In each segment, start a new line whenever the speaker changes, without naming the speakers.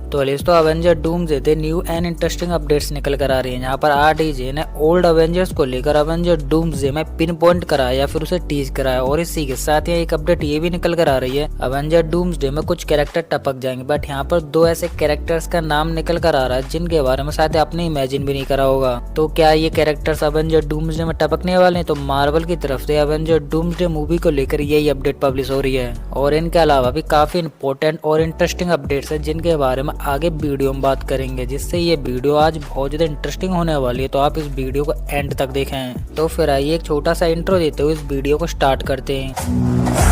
तो दोस्तों Avenger doomsday थे न्यू एंड इंटरेस्टिंग अपडेट्स निकल कर आ रही हैं। यहाँ पर RDJ ने ओल्ड अवेंजर्स को लेकर अवेंजर डूम्सडे में पिन पॉइंट कराया या फिर उसे टीज कराया, और इसी के साथ ही एक अपडेट ये भी निकल कर आ रही है अवेंजर डूम्सडे में कुछ कैरेक्टर टपक जाएंगे। बट यहाँ पर दो ऐसे कैरेक्टर्स का नाम निकल कर आ रहा है जिनके बारे में शायद आपने इमेजिन भी नहीं करा होगा। तो क्या ये कैरेक्टर्स अवेंजर डूम्सडे में टपकने वाले हैं? तो मार्वल की तरफ से अवेंजर डूम्सडे मूवी को लेकर यही अपडेट पब्लिश हो रही है, और इनके अलावा भी काफी इंपॉर्टेंट और इंटरेस्टिंग अपडेट्स है जिनके बारे में आगे वीडियो में बात करेंगे, जिससे ये वीडियो आज बहुत ज्यादा इंटरेस्टिंग होने वाली है। तो आप इस वीडियो को एंड तक देखें। तो फिर आइए एक छोटा सा इंट्रो देते हुए इस वीडियो को स्टार्ट करते हैं।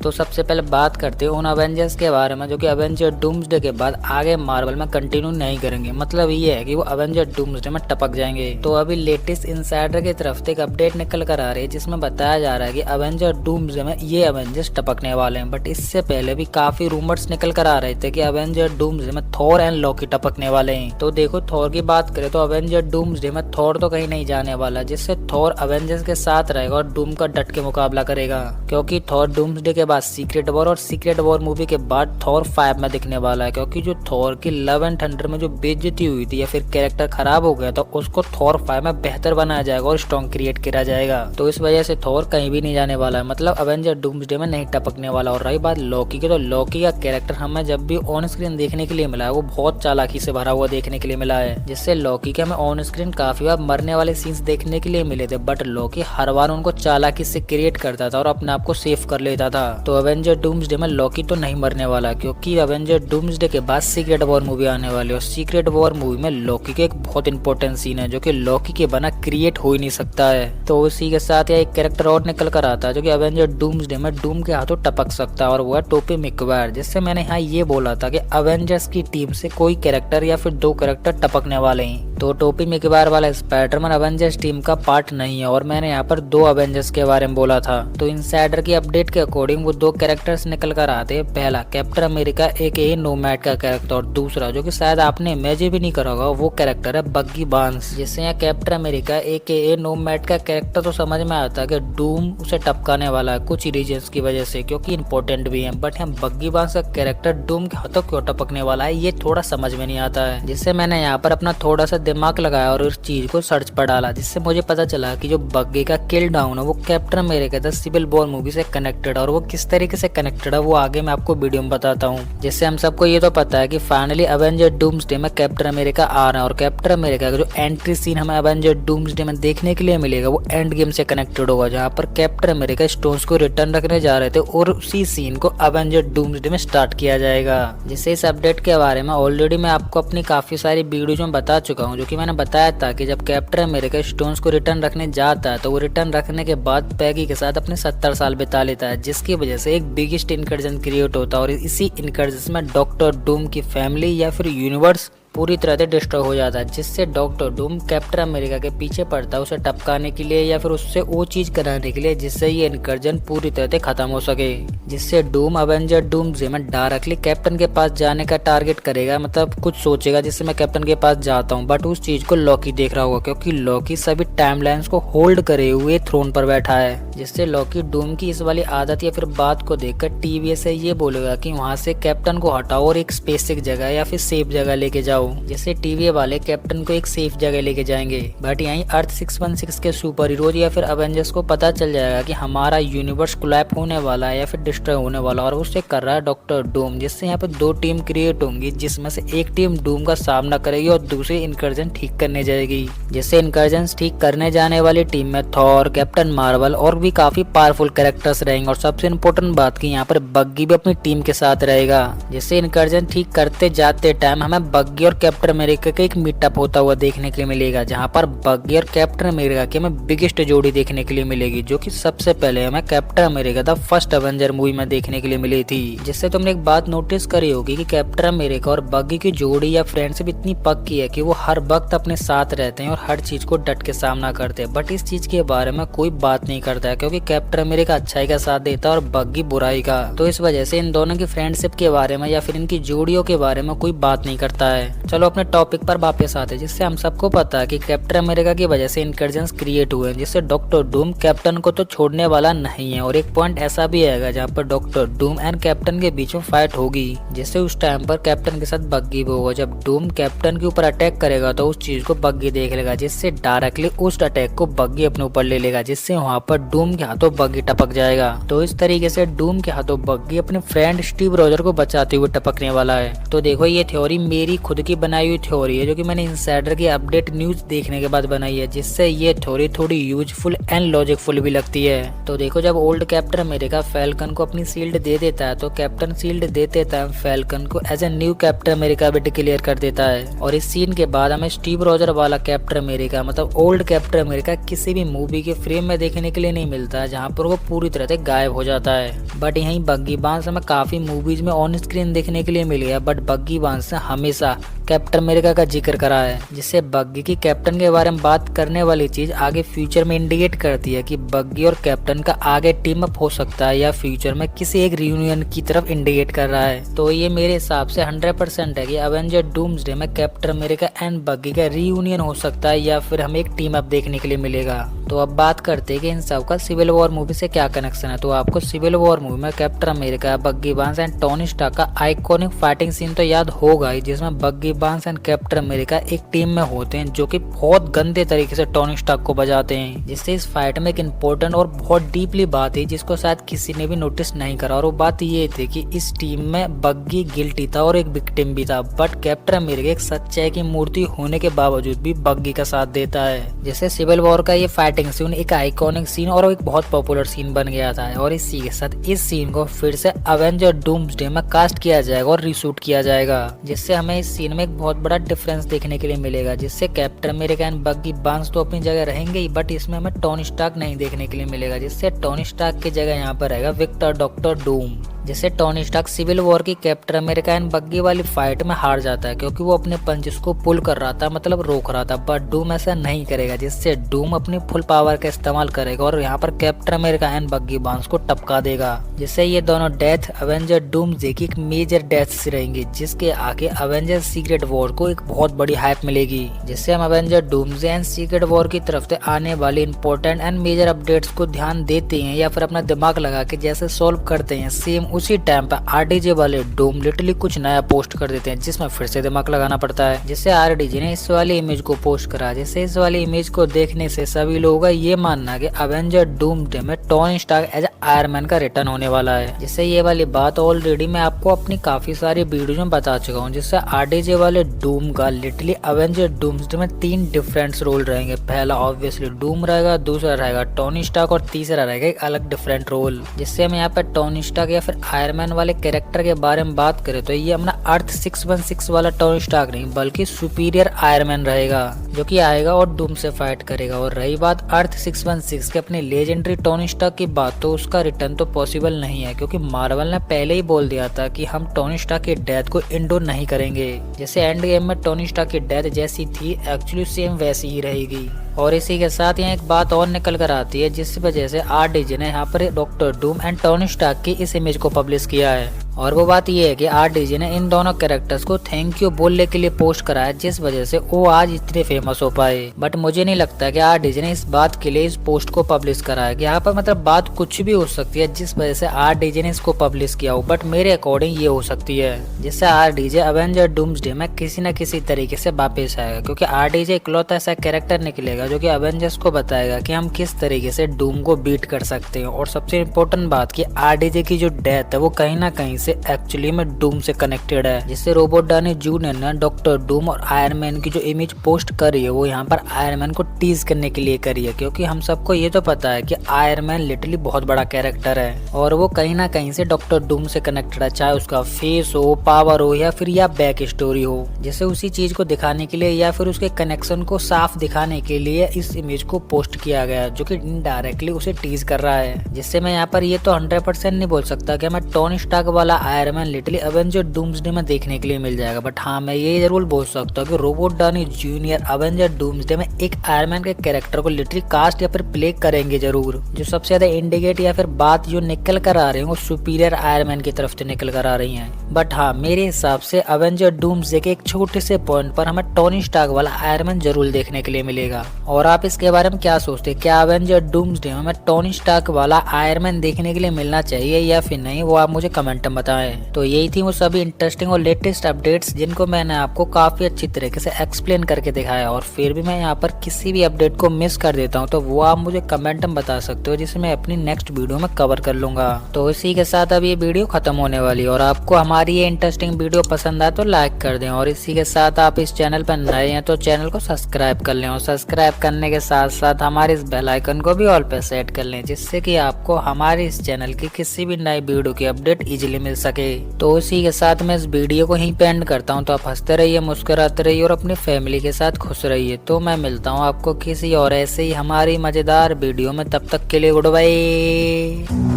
तो सबसे पहले बात करते हैं उन अवेंजर्स के बारे में जो कि अवेंजर डूम्सडे के बाद आगे मार्वल में कंटिन्यू नहीं करेंगे। मतलब ये है कि वो अवेंजर डूम्सडे में टपक जाएंगे। तो अभी लेटेस्ट इनसाइडर की तरफ से एक अपडेट निकल कर आ रही है जिसमें बताया जा रहा है कि अवेंजर डूम्सडे में ये अवेंजर्स टपकने वाले हैं। बट इससे पहले भी काफी रूमर्स निकल कर आ रहे थे कि अवेंजर डूम्सडे में थॉर एंड लॉकी टपकने वाले हैं। तो देखो थॉर की बात करें तो अवेंजर डूम्सडे में थॉर तो कहीं नहीं जाने वाला, जिससे थॉर अवेंजर्स के साथ रहेगा और डूम का डट के मुकाबला करेगा, क्योंकि थॉर डूम्सडे के बाद सीक्रेट वॉर और सीक्रेट वॉर मूवी के बाद थॉर 5 में दिखने वाला है। क्योंकि जो थॉर की लव एंड थंडर में जो बेइज्जती हुई थी या फिर कैरेक्टर खराब हो गया तो उसको थॉर 5 में बेहतर बनाया जाएगा और स्ट्रॉन्ग क्रिएट किया जाएगा। तो इस वजह से थॉर कहीं भी नहीं जाने वाला है, मतलब अवेंजर डूम्सडे में नहीं टपकने वाला। और रही बात लॉकी की, तो लॉकी का कैरेक्टर हमें जब भी ऑन स्क्रीन देखने के लिए मिला है वो बहुत चालाकी से भरा हुआ देखने के लिए मिला है, जिससे लॉकी के हमें ऑन स्क्रीन काफी बार मरने वाले सीन्स देखने के लिए मिले थे। बट लॉकी हर बार उनको चालाकी से क्रिएट करता था और अपने आप को सेव कर लेता था। तो अवेंजर डूम्सडे में लॉकी तो नहीं मरने वाला, क्योंकि अवेंजर डूम्सडे के बाद सीक्रेट वॉर मूवी आने वाली है और सीक्रेट वॉर मूवी में लॉकी के एक बहुत इंपॉर्टेंट सीन है जो कि लॉकी के बिना क्रिएट हो ही नहीं सकता है। तो उसी के साथ एक कैरेक्टर और निकल कर आता है जो कि अवेंजर डूम्सडे में डूम के हाथों टपक सकता है, और वो है टोपी मैगवायर। जिससे मैंने यहाँ ये बोला था कि अवेंजर्स की टीम से कोई कैरेक्टर या फिर दो कैरेक्टर टपकने वाले हैं। तो टोपी मैगवायर वाला स्पाइडरमैन अवेंजर्स टीम का पार्ट नहीं है, और मैंने यहाँ पर दो अवेंजर्स के बारे में बोला था। तो इनसाइडर की अपडेट के अकॉर्डिंग वो दो कैरेक्टर्स निकल कर आते हैं। पहला कैप्टन अमेरिका AKA नोमैड का कैरेक्टर, और दूसरा जो कि शायद आपने इमेजिन भी नहीं करा होगा वो कैरेक्टर है बग्गी बार्न्स। जिससे यहाँ कैप्टन अमेरिका AKA नोमैड का कैरेक्टर तो समझ में आता है कि डूम उसे टपकाने वाला है कुछ रीजंस की वजह से, क्योंकि इंपॉर्टेंट भी है। बट यहाँ बग्गी बार्न्स का कैरेक्टर डूम के हाथों क्यों टपकने वाला है ये थोड़ा समझ में नहीं आता है। जिससे मैंने यहाँ पर अपना थोड़ा सा दिमाग लगाया और उस चीज को सर्च पर डाला, जिससे मुझे पता चला कि जो बग्गी का किल डाउन है वो Captain America the Civil War movie से कनेक्टेड, और वो किस तरीके से कनेक्टेड है वो आगे मैं आपको वीडियो में बताता हूँ। जिससे हम सबको ये तो पता है कि फाइनली अवेंजर डूम्सडे में कैप्टन अमेरिका आ रहा है, और कैप्टन अमेरिका का जो एंट्री सीन हमें अवेंजर डूम्सडे में देखने के लिए मिलेगा वो एंड गेम से कनेक्टेड होगा, जहाँ पर कैप्टन अमेरिका स्टोन्स को रिटर्न रखने जा रहे थे और उसी सीन को अवेंजर डूम्सडे में स्टार्ट किया जाएगा। जिससे इस अपडेट के बारे में ऑलरेडी मैं आपको अपनी काफी सारी वीडियो में बता चुका हूँ, जो कि मैंने बताया था कि जब कैप्टन अमेरिका स्टोन्स को रिटर्न रखने जाता है तो वो रिटर्न रखने के बाद पैगी के साथ अपने 70 साल बिता लेता है, जिसकी वजह से एक बिगेस्ट इनकर्जन क्रिएट होता है। और इसी इनकर्जन में डॉक्टर डूम की फैमिली या फिर यूनिवर्स पूरी तरह से डिस्ट्रॉय हो जाता है, जिससे डॉक्टर डूम कैप्टन अमेरिका के पीछे पड़ता है उसे टपकाने के लिए या फिर उससे वो चीज कराने के लिए जिससे ये इनकर्जन पूरी तरह से खत्म हो सके। जिससे डूम अवेंजर डूम्सडे में डायरेक्टली कैप्टन के पास जाने का टारगेट करेगा, मतलब कुछ सोचेगा जिससे मैं कैप्टन के पास जाता हूँ। बट उस चीज को लॉकी देख रहा होगा, क्योंकि लॉकी सभी टाइमलाइंस को होल्ड करे हुए थ्रोन पर बैठा है। जिससे लॉकी डूम की इस वाली आदत या फिर बात को देखकर टीवी से ये बोलेगा कि वहाँ से कैप्टन को हटाओ और एक स्पेसिफिक जगह या फिर सेफ जगह लेके जाओ, जिससे टीवी वाले कैप्टन को एक सेफ जगह लेके जाएंगे। बट यहीं अर्थ 616 के सुपर हीरोज या फिर अवेंजर्स को पता चल जाएगा कि हमारा यूनिवर्स कोलैप्स होने वाला है या फिर डिस्ट्रॉय होने वाला, और उसे कर रहा है डॉक्टर डूम। जिससे यहाँ पे दो टीम क्रिएट होंगी, जिसमें से एक टीम डूम का सामना करेगी और दूसरी इनकर्जन ठीक करने जाएगी। जिससे इनकर्जन ठीक करने जाने वाली टीम में थॉर, कैप्टन मार्वल और भी काफी पावरफुल कैरेक्टर्स रहेंगे। और सबसे इम्पोर्टेंट बात की यहाँ पर बग्गी भी अपनी टीम के साथ रहेगा। जिससे इनकर्जन ठीक करते जाते टाइम हमें बग्गी और कैप्टन अमेरिका का एक मीटअप होता हुआ देखने के लिए मिलेगा, जहां पर बग्गी और कैप्टन अमेरिका की हमें बिगेस्ट जोड़ी देखने के लिए मिलेगी, जो कि सबसे पहले हमें captain America the first Avenger movie में देखने के लिए मिली थी। जिससे तुमने एक बात नोटिस करी होगी कि कैप्टन अमेरिका और बग्गी की जोड़ी या फ्रेंडशिप इतनी पक्की है कि वो हर वक्त अपने साथ रहते हैं और हर चीज को डट के सामना करते हैं। बट इस चीज के बारे में कोई बात नहीं करता है, क्योंकि कैप्टन अमेरिका अच्छाई का साथ देता है और बग्गी बुराई का। तो इस वजह से इन दोनों की फ्रेंडशिप के बारे में या फिर इनकी जोड़ियों के बारे में कोई बात नहीं करता है। चलो अपने टॉपिक पर वापस आते हैं, जिससे हम सबको पता है कि कैप्टन अमेरिका की वजह से इंकर्जन्स क्रिएट हुए हैं, जिससे डॉक्टर डूम कैप्टन को तो छोड़ने वाला नहीं है। और एक पॉइंट ऐसा भी आएगा जहाँ पर डॉक्टर डूम एंड कैप्टन के बीच में फाइट होगी, जिससे उस टाइम पर कैप्टन के साथ बग्गी भी होगा। जब डूम कैप्टन के ऊपर अटैक करेगा तो उस चीज को बग्गी देख लेगा, जिससे डायरेक्टली उस अटैक को बग्गी अपने ऊपर ले लेगा, जिससे वहाँ पर डूम के हाथों बग्गी टपक जाएगा। तो इस तरीके से डूम के हाथों बग्गी अपने फ्रेंड स्टीव रॉजर को बचाते हुए टपकने वाला है। तो देखो ये थ्योरी मेरी खुद की बनाई हुई थ्योरी है, जो कि मैंने इनसाइडर की अपडेट न्यूज देखने के बाद बनाई है, जिससे ये थ्योरी थोड़ी यूजफुल एंड लॉजिकफुल भी लगती है। तो देखो जब ओल्ड कैप्टन अमेरिका फैल्कन को अपनी शील्ड दे देता है, तो कैप्टन शील्ड देते टाइम फैल्कन को as a new Captain America भी डिक्लेयर कर देता है। और इस सीन के बाद हमें स्टीव रॉजर वाला कैप्टन अमेरिका मतलब ओल्ड कैप्टन अमेरिका किसी भी मूवी के फ्रेम में देखने के लिए नहीं मिलता है, जहाँ पर वो पूरी तरह से गायब हो जाता है। बट यहीं बग्गी बांस हमें काफी मूवीज में ऑन स्क्रीन देखने के लिए मिल गया, बट बग्गी बांस ने हमेशा कैप्टन अमेरिका का जिक्र करा है, जिससे बग्गी की कैप्टन के बारे में बात करने वाली चीज आगे फ्यूचर में इंडिकेट करती है कि बग्गी और कैप्टन का आगे टीम अप हो सकता है, या फ्यूचर में किसी एक रियूनियन की तरफ इंडिकेट कर रहा है। तो ये मेरे हिसाब से 100% है कि अवेंजर डूम्सडे में कैप्टन अमेरिका एंड बग्गी का रियूनियन हो सकता है, या फिर हमें एक टीम अप देखने के लिए मिलेगा। तो अब बात करते हैं कि इन सब का सिविल वॉर मूवी से क्या कनेक्शन है। तो आपको सिविल वॉर मूवी में कैप्टन अमेरिका, बग्गी बांस एंड टोनी स्टार्क का आइकॉनिक फाइटिंग सीन तो याद होगा ही, जिसमें बग्गी बांस एंड कैप्टन अमेरिका एक टीम में होते हैं, जो कि बहुत गंदे तरीके से टोनी स्टार्क को बजाते हैं। जिससे इस फाइट में एक इम्पोर्टेंट और बहुत डीपली बात है, जिसको शायद किसी ने भी नोटिस नहीं करा, और वो बात ये थी कि इस टीम में बग्गी गिल्टी था और एक विक्टिम भी था, बट कैप्टन अमेरिका एक सच्चाई की मूर्ति होने के बावजूद भी बग्गी का साथ देता है। जैसे सिविल वॉर का ये फाइटिंग सीन एक आइकॉनिक सीन और एक बहुत पॉपुलर सीन बन गया था, और इसी के साथ इस सीन को फिर से अवेंजर डूम्सडे में कास्ट किया जाएगा और रीशूट किया जाएगा, जिससे हमें इस सीन में एक बहुत बड़ा डिफरेंस देखने के लिए मिलेगा। जिससे कैप्टन अमेरिका एंड बग्गी बांस तो अपनी जगह रहेंगे ही, बट इसमें हमें टोनी स्टार्क नहीं देखने के लिए मिलेगा, जिससे टोनी स्टार्क की जगह यहाँ पर रहेगा विक्टर डॉक्टर डूम। जिससे टोनी स्टार्क सिविल वॉर की कैप्टन अमेरिका एंड बग्गी वाली फाइट में हार जाता है, क्योंकि वो अपने पंचेस को पुल कर रहा था, मतलब रोक रहा था, बट डूम ऐसा नहीं करेगा, जिससे डूम अपनी फुल पावर का इस्तेमाल करेगा और यहाँ पर कैप्टन अमेरिका एंड बग्गी बांस को टपका देगा। जिससे ये दोनों डेथ अवेंजर डूम्सडे की एक मेजर डेथ रहेंगी, जिसके आगे अवेंजर सीक्रेट वॉर को एक बहुत बड़ी हाइप मिलेगी। जिससे हम Avenger doomsday and secret war की तरफ से आने वाले इंपॉर्टेंट एंड मेजर अपडेट्स को ध्यान देते हैं, या फिर अपना दिमाग लगा के जैसे सोल्व करते हैं, सेम उसी टाइम पे आरडीजे वाले डूम लिटरली कुछ नया पोस्ट कर देते हैं, जिसमें फिर से दिमाग लगाना पड़ता है। जिससे आरडीजे ने इस वाली इमेज को पोस्ट करा, जिससे इस वाली इमेज को देखने से सभी लोगों का ये मानना कि अवेंजर डूम्सडे में Tony Stark as Iron Man का रिटर्न होने वाला है। जिससे ये वाली बात ऑलरेडी मैं आपको अपनी काफी सारी वीडियो में बता चुका हूँ। जिससे आरडीजे वाले डूम का लिटरली अवेंजर डूम्सडे में 3 डिफरेंट रोल रहेंगे। पहला ऑब्वियसली डूम रहेगा, दूसरा रहेगा टोनी स्टार्क और तीसरा रहेगा एक अलग डिफरेंट रोल। जिससे हम यहाँ पर टोनी स्टार्क या फिर आयरन मैन वाले कैरेक्टर के बारे में बात करें तो ये अपना अर्थ 616 वाला टोनी स्टार्क नहीं बल्कि सुपीरियर आयरन मैन रहेगा, जो कि आएगा और डूम से फाइट करेगा। और रही बात अर्थ 616 के अपने लेजेंडरी टोनी स्टार्क की बात, तो उसका रिटर्न तो पॉसिबल नहीं है, क्योंकि मार्वल ने पहले ही बोल दिया था कि हम टोनी स्टार्क की डेथ को इंडोर नहीं करेंगे। जैसे एंड गेम में टोनी स्टार्क की डेथ जैसी थी, एक्चुअली सेम वैसी ही रहेगी। और इसी के साथ यहाँ एक बात और निकल कर आती है, जिस वजह से आरडीजे ने यहाँ पर doctor Doom and Tony Stark की इस इमेज को पब्लिश किया है। और वो बात ये है कि आरडीजे ने इन दोनों कैरेक्टर्स को थैंक यू बोलने के लिए पोस्ट करा है, जिस वजह से वो आज इतने फेमस हो पाए। बट मुझे नहीं लगता कि आरडीजे ने इस बात के लिए इस पोस्ट को पब्लिश करा है। यहाँ पर मतलब बात कुछ भी हो सकती है जिस वजह से आरडीजे ने इसको पब्लिश किया हो, बट मेरे अकॉर्डिंग ये हो सकती है जिससे आरडीजे अवेंजर डूम्सडे में किसी न किसी तरीके से वापस आएगा, क्योंकि आरडीजे इकलौता ऐसा कैरेक्टर निकलेगा जो कि अवेंजर्स को बताएगा कि हम किस तरीके से डूम को बीट कर सकते हैं। और सबसे इम्पोर्टेंट बात कि आरडीजे की जो डेथ है वो कहीं ना कहीं से एक्चुअली में डूम से कनेक्टेड है। जिससे रोबर्ट डाउनी जूनियर ने डॉक्टर डूम और आयरन मैन की जो इमेज पोस्ट करी है वो यहाँ पर आयरन मैन को टीज करने के लिए करी है, क्योंकि हम सबको ये तो पता है कि आयरन मैन लिटरली बहुत बड़ा कैरेक्टर है और वो कहीं ना कहीं से डॉक्टर डूम से कनेक्टेड है, चाहे उसका फेस हो, पावर हो या फिर या बैक स्टोरी हो। जैसे उसी चीज को दिखाने के लिए या फिर उसके कनेक्शन को साफ दिखाने के लिए इस इमेज को पोस्ट किया गया, जो कि इनडायरेक्टली उसे टीज कर रहा है। जिससे मैं यहाँ पर ये तो 100% नहीं बोल सकता कि हमें टोनी स्टार्क वाला वाला iron man literally Avenger Doomsday में देखने के लिए मिल जाएगा। बट हाँ, मैं ये जरूर बोल सकता हूँ कि Robert Downey junior Avenger Doomsday में एक आयरन मैन के कैरेक्टर को लिटरली कास्ट या फिर प्ले करेंगे जरूर। जो सबसे ज्यादा इंडिकेट या फिर बात जो निकल कर आ रही है वो सुपीरियर आयरन मैन की तरफ से निकल कर आ रही है। बट हाँ, मेरे हिसाब से अवेंजर डूम्सडे के एक छोटे से पॉइंट पर हमें टोनी स्टार्क वाला आयरन मैन जरूर देखने के लिए मिलेगा। और आप इसके बारे में क्या सोचते हैं? क्या अवेंजर डूम्सडे में हमें टोनी स्टार्क वाला आयरन मैन देखने के लिए मिलना चाहिए या फिर नहीं, वो आप मुझे कमेंट में बताएं। तो यही थी वो सभी इंटरेस्टिंग और लेटेस्ट अपडेट्स जिनको मैंने आपको काफी अच्छी तरीके से एक्सप्लेन करके दिखाया। और फिर भी मैं यहाँ पर किसी भी अपडेट को मिस कर देता हूँ तो वो आप मुझे कमेंट में बता सकते हो, जिसे मैं अपनी नेक्स्ट वीडियो में कवर कर लूंगा। तो इसी के साथ अब ये वीडियो खत्म होने वाली है और आपको हमारी ये इंटरेस्टिंग वीडियो पसंद आए तो लाइक कर दें। और इसी के साथ आप इस चैनल पर नए हैं तो चैनल को सब्सक्राइब कर लें और सब्सक्राइब करने के साथ साथ हमारे इस बेल आइकन को भी ऑल पे सेट कर लें, जिससे कि आपको हमारे इस चैनल की किसी भी नई वीडियो की अपडेट इजीली मिल सके। तो इसी के साथ मैं इस वीडियो को यहीं पे एंड करता हूँ। तो आप हंसते रहिए, मुस्कुराते रहिए और अपनी फैमिली के साथ खुश रहिए। तो मैं मिलता हूँ आपको किसी और ऐसे ही हमारी मजेदार वीडियो में, तब तक के लिए गुड बाय।